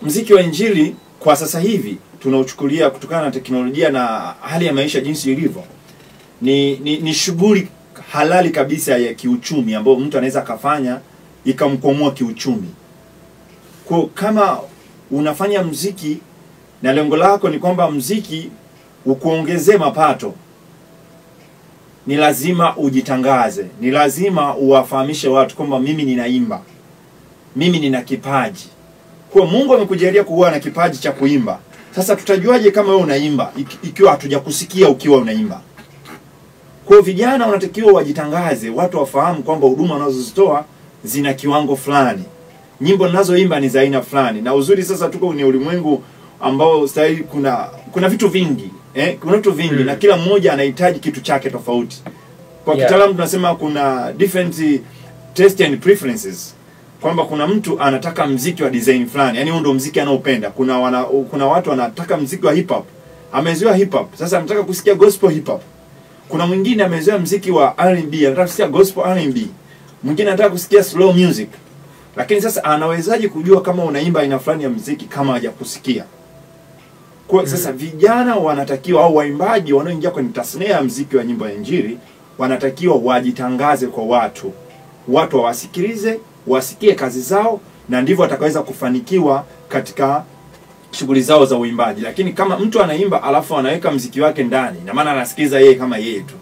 muziki wa injili kwa sasa hivi tunauchukulia kutokana na teknolojia na hali ya maisha jinsi ilivyo. Ni shughuli halali kabisa ya kiuchumi ambayo mtu anaweza kafanya ikamkwamua kiuchumi. Kwa kama unafanya muziki na lengo lako ni kwamba muziki ukuongezee mapato, ni lazima ujitangaze, ni lazima uwafahamishe watu kwamba mimi ninaimba, mimi nina kipaji. Kwa Mungu amekujalia kuwa na kipaji cha kuimba. Sasa tutajuaje kama wewe unaimba ikiwa hatujakusikia ukiwa unaimba? Kwa vijana wanatakiwa wajitangaze, watu wafahamu kwamba huduma wanazozitoa zina kiwango fulani. Nyimbo ninazoimba ni za aina fulani. Na uzuri sasa tuko kwenye ulimwengu ambao sasa kuna vitu vingi, kuna vitu vingi na kila mmoja anahitaji kitu chake tofauti. Kwa kitaalamu tunasema kuna different taste and preferences. Kwamba kuna mtu anataka mziki wa design fulani, yani huo ndio mziki anaopenda. Kuna watu wanataka mziki wa hip hop, amezoea hip hop, sasa anataka kusikia gospel hip hop. Kuna mwingine amezoea mziki wa R&B, anataka kusikia gospel R&B. Mwingine anataka kusikia slow music. Lakini sasa anawezaje kujua kama unaimba aina fulani ya mziki kama hajakusikia? Kwa sasa vijana wanatakiwa, au waimbaji wanaoingia kwenye tasnia ya mziki wa nyimbo ya injili, wanatakiwa wajitangaze kwa watu. Watu wawasikilize, wasikie kazi zao, na ndivyo watakaweza kufanikiwa katika shughuli zao za uimbaji. Lakini kama mtu anaimba alafu anaweka mziki wake ndani, na maana anasikiza yeye kama yeye tu.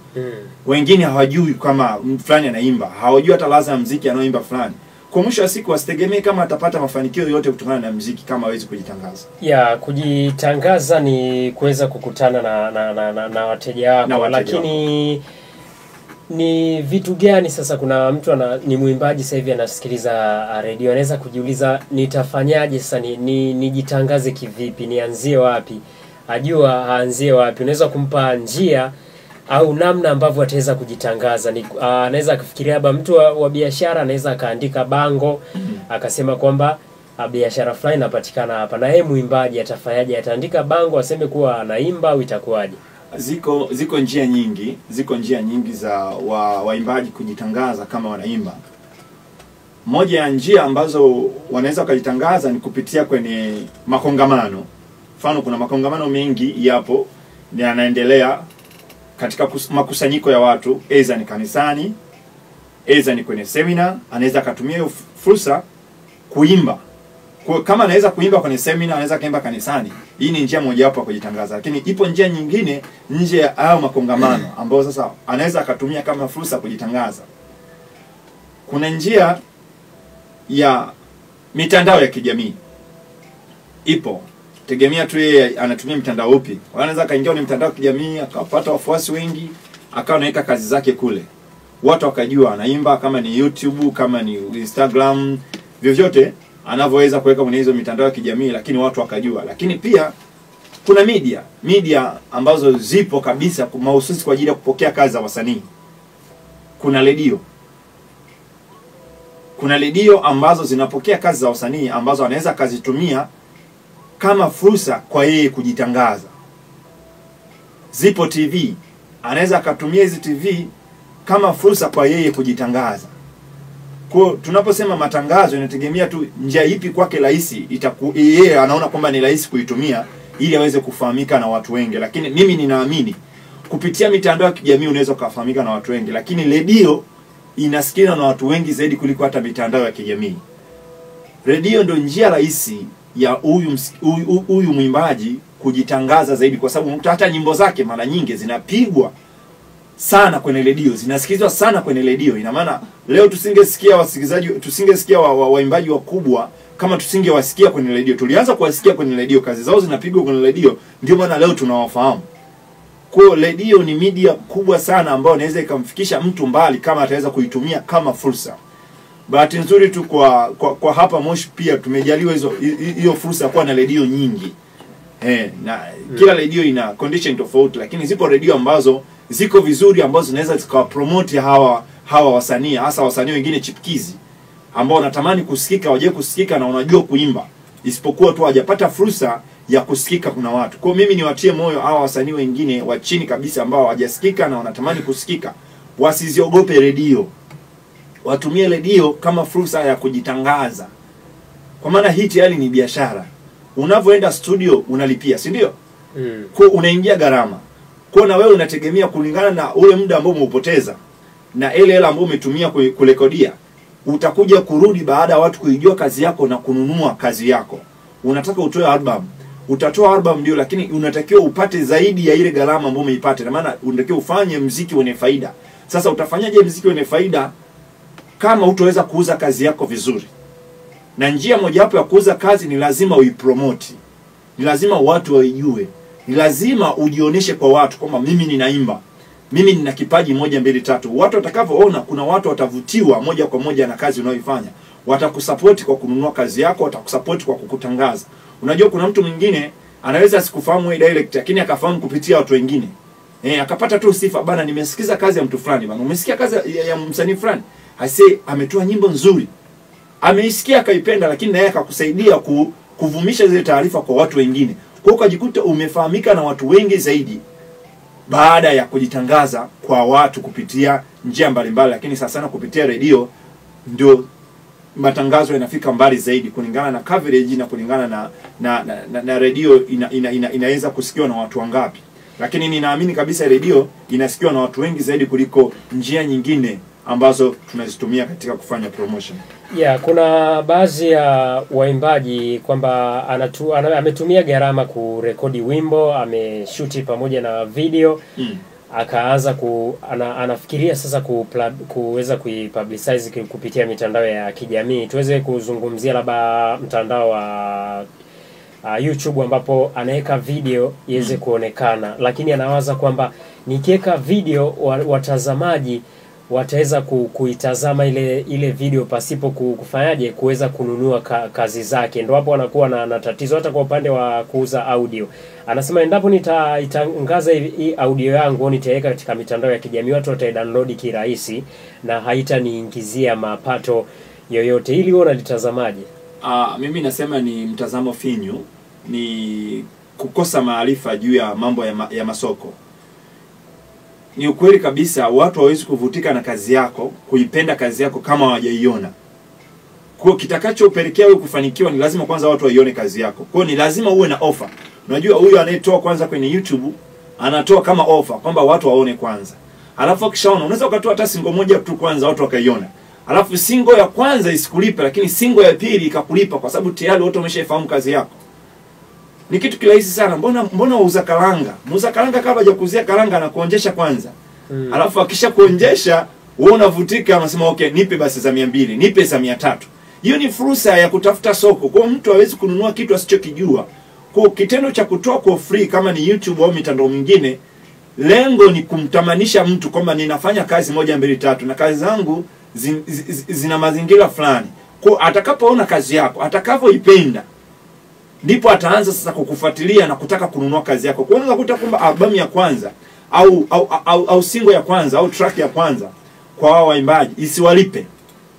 Wengine hawajui kama fulani anaimba, hawajui hata ladha ya mziki anaoimba fulani. Kwa mwisho wa siku wasitegemee kama atapata mafanikio yote kutokana na mziki kama hawezi kujitangaza. Kujitangaza ni kuweza kukutana na wateja wako, lakini ni vitu gani sasa? Kuna mtu ni muimbaji sasa hivi anasikiliza radio, anaweza kujiuliza nitafanyaje sasa, nijitangaze kivipi, nianzie wapi? Ajua aanzie wapi? Unaweza kumpa njia au namna ambavyo ataweza kujitangaza. Anaweza kufikiria labda mtu wa biashara anaweza akaandika bango akasema kwamba biashara fulani inapatikana hapa, na yeye muimbaji atafanyaje? Ataandika bango aseme kuwa anaimba au itakuwaje? Ziko njia nyingi za waimbaji kujitangaza kama wanaimba. Moja ya njia ambazo wanaweza kujitangaza ni kupitia kwenye makongamano. Mfano kuna makongamano mengi yapo yanaendelea katika makusanyiko ya watu, aidha ni kanisani, aidha ni kwenye seminar. Anaweza kutumia fursa kuimba. Kwa kama anaweza kuimba kwenye seminar, anaweza kaimba kanisani. Hii ni njia moja wapo ya kujitangaza. Lakini ipo njia nyingine nje ya hao makongamano ambao sasa anaweza akatumia kama fursa kujitangaza. Kuna njia ya mitandao ya kijamii. Ipo. Tegemea tu yeye anatumia mitandao upi. Anaweza kaingia kwenye mitandao ya kijamii akapata wafuasi wengi, akawa anaweka kazi zake kule. Watu wakajua anaimba, kama ni YouTube, kama ni Instagram, vyovyote anavyoweza kuweka kwenye hizo mitandao ya kijamii, lakini watu wakajua. Lakini pia kuna media ambazo zipo kabisa mahususi kwa ajili ya kupokea kazi za wasanii. Kuna redio ambazo zinapokea kazi za wasanii ambazo anaweza kazitumia kama fursa kwa yeye kujitangaza. Zipo TV, anaweza akatumia hizi TV kama fursa kwa yeye kujitangaza. Kwa tunaposema matangazo inategemea tu njia ipi kwake rahisi, yeye anaona kwamba ni rahisi kuitumia ili aweze kufahamika na watu wengi. Lakini mimi ninaamini kupitia mitandao ya kijamii unaweza kufahamika na watu wengi, lakini redio inasikika na watu wengi zaidi kuliko hata mitandao ya kijamii. Redio ndio njia rahisi ya huyu mwimbaji kujitangaza zaidi, kwa sababu hata nyimbo zake mara nyingi zinapigwa sana kwenye redio, zinasikizwa sana kwenye redio. Ina maana leo tusingesikia waimbaji wakubwa kama tusingewasikia kwenye redio. Tulianza kuwasikia kwenye redio, kazi zao zinapigwa kwenye redio, ndio maana leo tunawafahamu. Kwa redio ni media kubwa sana ambayo inaweza ikamfikisha mtu mbali kama ataweza kuitumia kama fursa. Bahati nzuri tu kwa hapa Moshi pia tumejaliwa hiyo fursa kuwa na redio nyingi. Na kila redio ina condition tofauti, lakini zipo redio ambazo ziko vizuri ambazo zinaweza zikawapromote hawa wasanii, hasa wasanii wengine chipkizi ambao wanatamani kusikika, waje kusikika na wanajua kuimba, isipokuwa tu hawajapata fursa ya kusikika kuna watu. Kwa mimi niwatie moyo hawa wasanii wengine wa chini kabisa ambao hawajasikika na wanatamani kusikika, wasiziogope redio. Watumie redio kama fursa ya kujitangaza. Kwa maana hii tayari ni biashara. unavyoenda studio unalipia, si ndio? Kwa unaingia gharama. Kwa na wewe unategemea kulingana na ule muda ambao umeupoteza na ile hela ambayo umetumia kurekodia, utakuja kurudi baada ya watu kuijua kazi yako na kununua kazi yako. Unataka utoe album, utatoa album ndio, lakini unatakiwa upate zaidi ya ile gharama ambayo umeipata. Na maana unatakiwa ufanye muziki wenye faida. Sasa utafanyaje muziki wenye faida kama hutaweza kuuza kazi yako vizuri? Na njia mojawapo ya kuuza kazi ni lazima uipromote. Ni lazima watu waijue. Ni lazima ujionyeshe kwa watu kwamba mimi ninaimba. Mimi nina kipaji 1 2 3. Watu watakavyoona, kuna watu watavutiwa moja kwa moja na kazi unayoifanya. Watakusupport kwa kununua kazi yako, watakusupport kwa kukutangaza. Unajua kuna mtu mwingine anaweza asikufahamu wewe direct, lakini akafahamu kupitia watu wengine. Akapata tu sifa, bana nimesikiza kazi ya mtu fulani bana. Umesikia kazi ya msanii fulani? Hasi ametoa nyimbo nzuri. Ameisikia akaipenda, lakini naye akakusaidia kuvumisha zile taarifa kwa watu wengine. Kwa hiyo ukajikuta umefahamika na watu wengi zaidi baada ya kujitangaza kwa watu kupitia njia mbalimbali. Lakini sasa sana kupitia redio ndio matangazo yanafika mbali zaidi kulingana na coverage na kulingana na redio inaweza kusikiwa na watu wangapi. Lakini ninaamini kabisa redio inasikiwa na watu wengi zaidi kuliko njia nyingine ambazo tunazitumia katika kufanya promotion. Kuna baadhi ya waimbaji kwamba ametumia gharama kurekodi wimbo, ameshuti pamoja na video, akaanza anafikiria sasa kuweza kuipublicize kupitia mitandao ya kijamii. Tuweze kuzungumzia labda mtandao wa YouTube ambapo anaweka video iweze kuonekana, lakini anawaza kwamba nikiweka video watazamaji wataweza kuitazama ile video pasipo kufanyaje kuweza kununua kazi zake. Ndio hapo wanakuwa na tatizo hata kwa upande wa kuuza audio. Anasema endapo nitaitangaza hii audio yangu nitaweka katika mitandao ya kijamii, watu wataidownload kirahisi na haitaniingizia mapato yoyote. Ili wewe unalitazamaje? Mimi nasema ni mtazamo finyu, ni kukosa maarifa juu ya mambo ya masoko. Ni ukweli kabisa watu hawezi kuvutika na kazi yako, kuipenda kazi yako kama hawajaiona. Kwa kitakachopelekea wewe kufanikiwa ni lazima kwanza watu waione kazi yako. Kwa ni lazima uwe na offer. Unajua huyu anayetoa kwanza kwenye YouTube anatoa kama offer kwamba watu waone kwanza. Alafu kishaona unaweza ukatoa hata single moja tu kwanza watu wakaiona. Alafu single ya kwanza isikulipe, lakini single ya pili ikakulipa kwa sababu tayari watu wameshafahamu kazi yako. Ni kitu kirahisi sana. Mbona uuza karanga? Muuza karanga kabla hajakuzia karanga anakuonjesha kwanza. Alafu akisha kuonjesha wewe unavutika, unasema okay, nipe basi za 200, nipe za 300. Hiyo ni fursa ya kutafuta soko. Kwa mtu hawezi kununua kitu asichokijua. Kwa kitendo cha kutoa kwa free kama ni YouTube au mitandao mingine, lengo ni kumtamanisha mtu kwamba ninafanya kazi 1 2 3 na kazi zangu zina mazingira fulani. Kwa atakapoona kazi yako, atakapoipenda, ndipo ataanza sasa kukufuatilia na kutaka kununua kazi yako. Kwa unaweza kukuta kwamba album ya kwanza au single ya kwanza au track ya kwanza kwa wao waimbaji isiwalipe.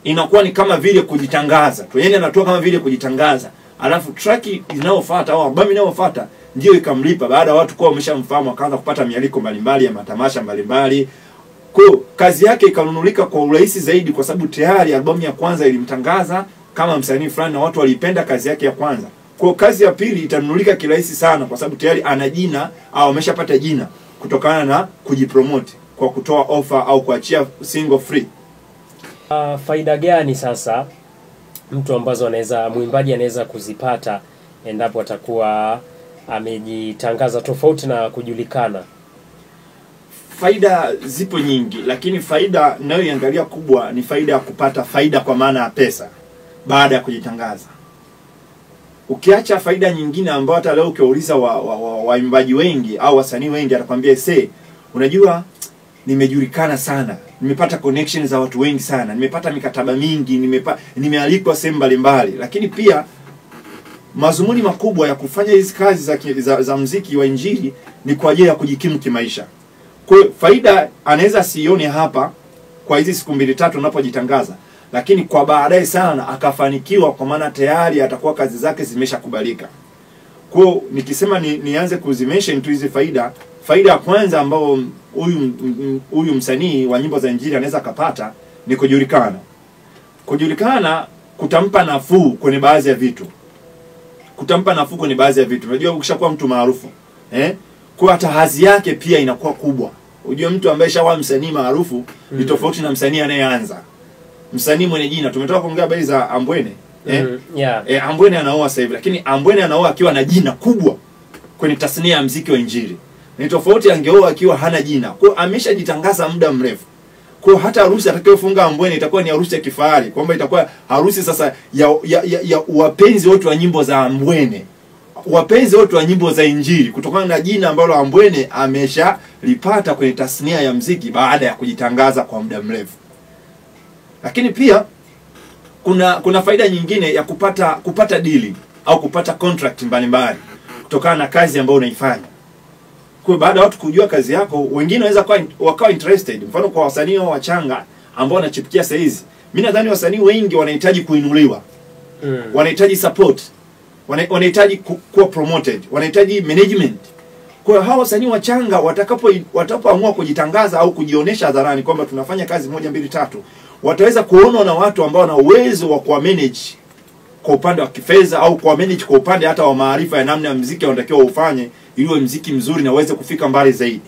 Inakuwa ni kama vile kujitangaza. Yaani anatoa kama vile kujitangaza. Alafu track inayofuata au album inayofuata ndio ikamlipa baada ya watu kwa wameshamfahamu, akaanza kupata mialiko mbalimbali ya matamasha mbalimbali. Kwa kazi yake ikanunulika kwa urahisi zaidi kwa sababu tayari album ya kwanza ilimtangaza kama msanii fulani na watu walipenda kazi yake ya kwanza. Kwa kazi ya pili itanunulika kirahisi sana kwa sababu tayari ana jina au ameshapata jina kutokana na kujipromote kwa kutoa offer au kuachia single free. Faida gani sasa mtu ambazo muimbaji anaweza kuzipata endapo atakuwa amejitangaza tofauti na kujulikana? Faida zipo nyingi, lakini faida ninayoiangalia kubwa ni faida ya kupata faida kwa maana ya pesa baada ya kujitangaza. Ukiacha faida nyingine ambayo hata leo ukiuliza waimbaji wengi au wasanii wengi atakwambia unajua nimejulikana sana, nimepata connections za watu wengi sana, nimepata mikataba mingi, nimealikwa sehemu mbalimbali. Lakini pia mazumuni makubwa ya kufanya hizi kazi za muziki wa injili ni kwa ajili ya kujikimu kimaisha. Kwa faida anaweza sione hapa kwa hizi siku 2 3 unapojitangaza, lakini kwa baadaye sana akafanikiwa kwa maana tayari atakuwa kazi zake zimeshakubalika. Kwa nikisema nianze kuzimention tu hizi faida ya kwanza ambao huyu msanii wa nyimbo za injili anaweza kupata ni kujulikana. Kujulikana kutampa nafuu kwenye baadhi ya vitu. kutampa nafuu kwenye baadhi ya vitu. Unajua ukishakuwa mtu maarufu, kwa hata hadhi yake pia inakuwa kubwa. Unajua mtu ambaye shawa msanii maarufu ni tofauti na msanii anayeanza. Msanii mwenye jina, tumetoka kuongea habari za Ambwene. Ambwene anaoa sasa hivi, lakini Ambwene anaoa akiwa na jina kubwa kwenye tasnia ya muziki wa Injili. Ni tofauti angeoa akiwa hana jina. Kwa ameshajitangaza muda mrefu. Kwa hata harusi atakayofunga Ambwene itakuwa ni harusi ya kifahari, kwamba itakuwa harusi sasa ya wapenzi wote wa nyimbo za Ambwene. Wapenzi wote wa nyimbo za Injili, kutokana na jina ambalo Ambwene ameshalipata kwenye tasnia ya muziki baada ya kujitangaza kwa muda mrefu. Lakini pia kuna faida nyingine ya kupata deal au kupata contract mbalimbali kutokana na kazi ambayo unaifanya. Kwa baada ya watu kujua kazi yako, wengine wanaweza wakawa interested. Mfano kwa wasanii wachanga ambao wanachipukia saa hizi, mimi nadhani wasanii wengi wanahitaji kuinuliwa. Wanahitaji support. Wanahitaji kuwa promoted. Wanahitaji management. Kwa hao wasanii wachanga watakapoamua kujitangaza au kujionyesha hadharani kwamba tunafanya kazi 1 2 3, wataweza kuonwa na watu ambao wana uwezo wa kuwa manage kwa upande wa kifedha au kwa manage kwa upande hata wa maarifa ya namna ya muziki wanatakiwa ufanye ili uwe muziki mzuri na uweze kufika mbali zaidi.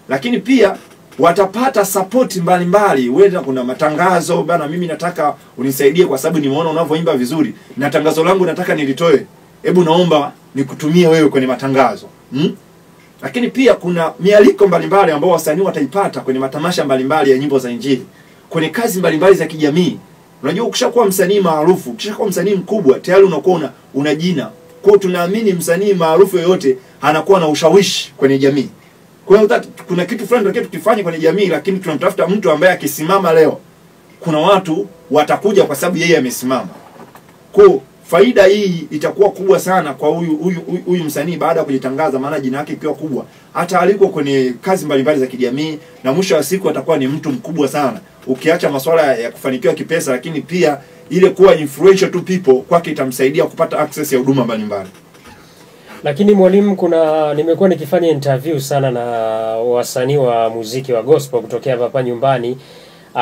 Lakini pia watapata support mbalimbali. Wewe kuna matangazo, bana mimi nataka unisaidie kwa sababu nimeona unavyoimba vizuri na tangazo langu nataka nilitoe. Hebu naomba nikutumie wewe kwenye matangazo. Lakini pia kuna mialiko mbalimbali ambao wasanii wataipata kwenye matamasha mbalimbali ya nyimbo za Injili, kwenye kazi mbalimbali za kijamii. Unajua ukishakuwa msanii maarufu, ukishakuwa msanii mkubwa, tayari unakuwa una jina. Kwa tunaamini msanii maarufu yoyote anakuwa na ushawishi kwenye jamii. Kwa hiyo kuna kitu fulani ndio tukifanya kwenye jamii, lakini tunamtafuta mtu ambaye akisimama leo kuna watu watakuja kwa sababu yeye amesimama. Kwa faida hii itakuwa kubwa sana kwa huyu msanii baada ya kujitangaza, maana jina lake ikiwa kubwa, hata aliko kwenye kazi mbalimbali za kijamii, na mwisho wa siku atakuwa ni mtu mkubwa sana. Ukiacha masuala ya kufanikiwa kipesa, lakini pia ile kuwa influential to people kwake itamsaidia kupata access ya huduma mbalimbali. Lakini mwalimu, nimekuwa nikifanya interview sana na wasanii wa muziki wa gospel kutokea hapa nyumbani.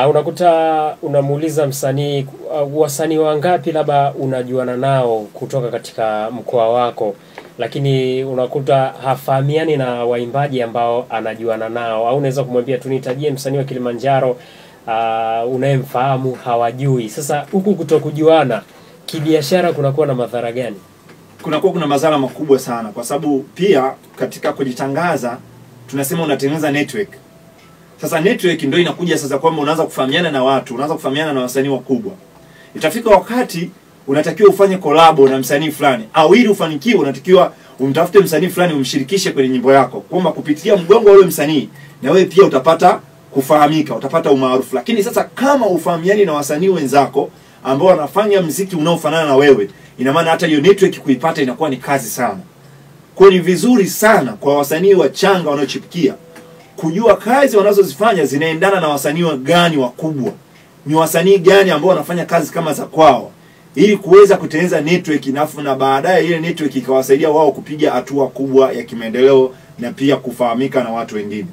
Unakuta unamuuliza msanii, wasanii wangapi labda unajuana nao kutoka katika mkoa wako, lakini unakuta hafahamiani na waimbaji ambao anajuana nao. Au unaweza kumwambia tunitajie msanii wa Kilimanjaro unayemfahamu, hawajui. Sasa huku kutokujuana kibiashara kunakuwa na madhara gani? Kuna madhara makubwa sana, kwa sababu pia katika kujitangaza tunasema unatengeneza network. Sasa network ndio inakuja sasa kwamba unaanza kufahamiana na watu, unaanza kufahamiana na wasanii wakubwa. Itafika wakati unatakiwa ufanye collab na msanii fulani, au ili ufanikiwe unatakiwa umtafute msanii fulani umshirikishe kwenye nyimbo yako, kwamba kupitia mgongo wa yule msanii na wewe pia utapata kufahamika, utapata umaarufu. Lakini sasa kama ufahamiani na wasanii wenzako ambao wanafanya muziki unaofanana na wewe, ina maana hata hiyo network kuipata inakuwa ni kazi sana. Kwa ni vizuri sana kwa wasanii wachanga wanaochipukia kujua kazi wanazozifanya zinaendana na wasanii gani wakubwa. Ni wasanii gani ambao wanafanya kazi kama za kwao, ili kuweza kutengeneza network inafu, na baadaye ile network ikawasaidia wao kupiga hatua kubwa ya kimaendeleo na pia kufahamika na watu wengine.